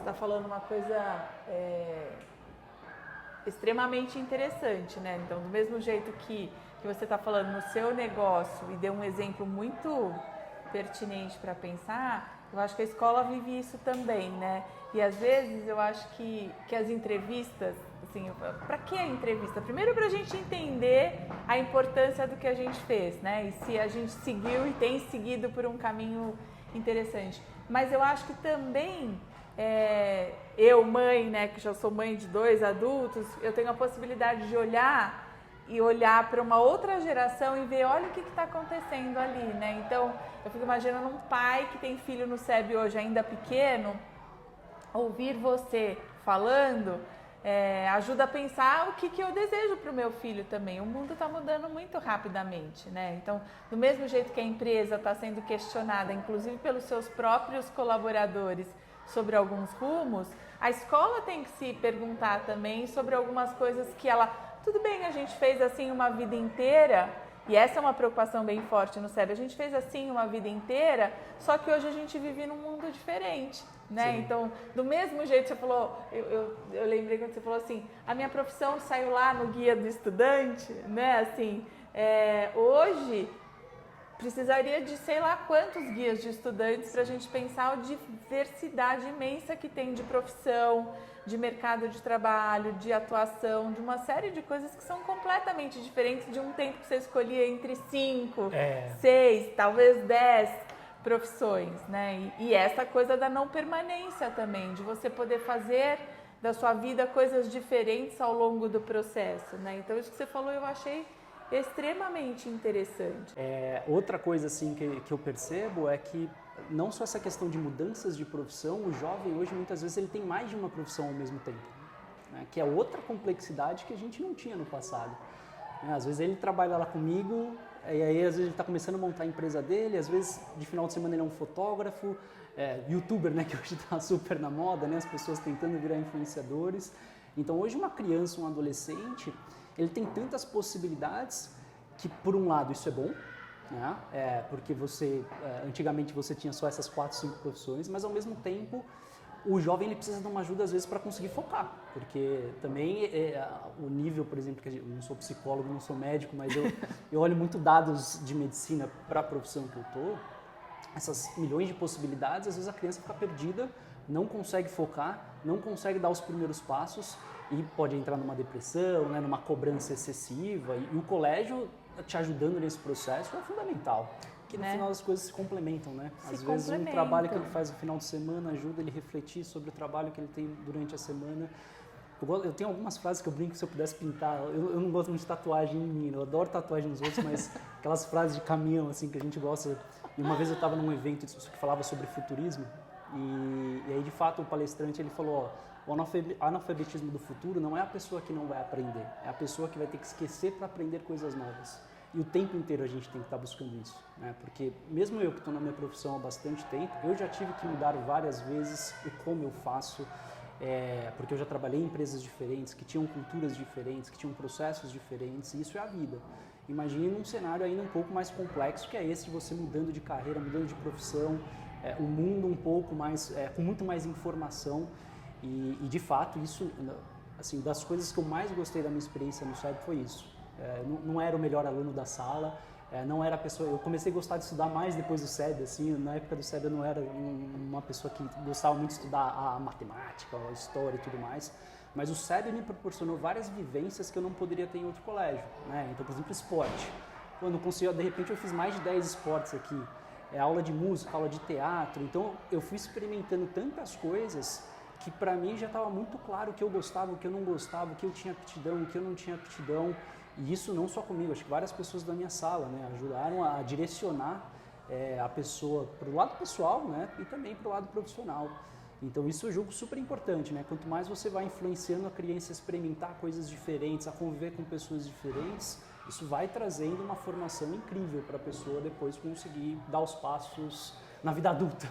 está falando uma coisa extremamente interessante, né? Então, do mesmo jeito que você está falando no seu negócio e deu um exemplo muito pertinente para pensar, eu acho que a escola vive isso também, né? E às vezes eu acho que as entrevistas, assim, para que a entrevista? Primeiro para a gente entender a importância do que a gente fez, né? E se a gente seguiu e tem seguido por um caminho interessante. Mas eu acho que também eu, mãe, né, que já sou mãe de 2 adultos, eu tenho a possibilidade de olhar para uma outra geração e ver, olha o que está acontecendo ali, né? Então, eu fico imaginando um pai que tem filho no SEB hoje ainda pequeno, ouvir você falando ajuda a pensar o que eu desejo para o meu filho também. O mundo está mudando muito rapidamente, né? Então, do mesmo jeito que a empresa está sendo questionada, inclusive pelos seus próprios colaboradores, sobre alguns rumos, a escola tem que se perguntar também sobre algumas coisas que ela... Tudo bem, a gente fez assim uma vida inteira, e essa é uma preocupação bem forte no SEB, a gente fez assim uma vida inteira, só que hoje a gente vive num mundo diferente, né? Sim. Então, do mesmo jeito que você falou, eu lembrei quando você falou assim, a minha profissão saiu lá no Guia do Estudante, né? Assim, hoje precisaria de sei lá quantos guias de estudantes para a gente pensar a diversidade imensa que tem de profissão, de mercado de trabalho, de atuação, de uma série de coisas que são completamente diferentes de um tempo que você escolhia entre 5, 6, talvez 10 profissões, né? E essa coisa da não permanência também, de você poder fazer da sua vida coisas diferentes ao longo do processo, né? Então isso que você falou eu achei extremamente interessante. Outra coisa assim que eu percebo é que não só essa questão de mudanças de profissão, o jovem hoje muitas vezes ele tem mais de uma profissão ao mesmo tempo, né? Que é outra complexidade que a gente não tinha no passado. Às vezes ele trabalha lá comigo, e aí às vezes ele está começando a montar a empresa dele, às vezes de final de semana ele é um fotógrafo, youtuber, né, que hoje está super na moda, né, as pessoas tentando virar influenciadores. Então hoje uma criança, um adolescente, ele tem tantas possibilidades que, por um lado, isso é bom, né? Porque antigamente você tinha só essas 4, 5 profissões, mas ao mesmo tempo o jovem ele precisa de uma ajuda às vezes para conseguir focar, porque também o nível, por exemplo, que eu não sou psicólogo, não sou médico, mas eu olho muito dados de medicina para a profissão que eu estou, essas milhões de possibilidades, às vezes a criança fica perdida, não consegue focar, não consegue dar os primeiros passos, e pode entrar numa depressão, né, numa cobrança excessiva, e o colégio te ajudando nesse processo é fundamental, porque no final as coisas se complementam, né? Às vezes um trabalho que ele faz no final de semana ajuda ele a refletir sobre o trabalho que ele tem durante a semana. Eu tenho algumas frases que eu brinco, se eu pudesse pintar, eu não gosto muito de tatuagem em mim, eu adoro tatuagem nos outros, mas aquelas frases de caminhão assim que a gente gosta. E uma vez eu estava num evento que falava sobre futurismo, e aí de fato o palestrante ele falou, o analfabetismo do futuro não é a pessoa que não vai aprender, é a pessoa que vai ter que esquecer para aprender coisas novas. E o tempo inteiro a gente tem que estar buscando isso, né? Porque mesmo eu que estou na minha profissão há bastante tempo, eu já tive que mudar várias vezes o como eu faço, porque eu já trabalhei em empresas diferentes, que tinham culturas diferentes, que tinham processos diferentes, e isso é a vida. Imagine um cenário ainda um pouco mais complexo, que é esse de você mudando de carreira, mudando de profissão, o mundo um pouco mais, com muito mais informação. E de fato, isso, assim, das coisas que eu mais gostei da minha experiência no SEB foi isso. Não era o melhor aluno da sala, não era a pessoa... Eu comecei a gostar de estudar mais depois do SEB, assim, na época do SEB eu não era uma pessoa que gostava muito de estudar a matemática, a história e tudo mais, mas o SEB me proporcionou várias vivências que eu não poderia ter em outro colégio, né? Então, por exemplo, esporte. Quando consegui, de repente eu fiz mais de 10 esportes aqui, aula de música, aula de teatro, então eu fui experimentando tantas coisas que para mim já estava muito claro o que eu gostava, o que eu não gostava, o que eu tinha aptidão, o que eu não tinha aptidão. E isso não só comigo, acho que várias pessoas da minha sala, né, ajudaram a direcionar a pessoa para o lado pessoal, né, e também para o lado profissional. Então isso eu julgo super importante, né? Quanto mais você vai influenciando a criança a experimentar coisas diferentes, a conviver com pessoas diferentes, isso vai trazendo uma formação incrível para a pessoa depois conseguir dar os passos na vida adulta.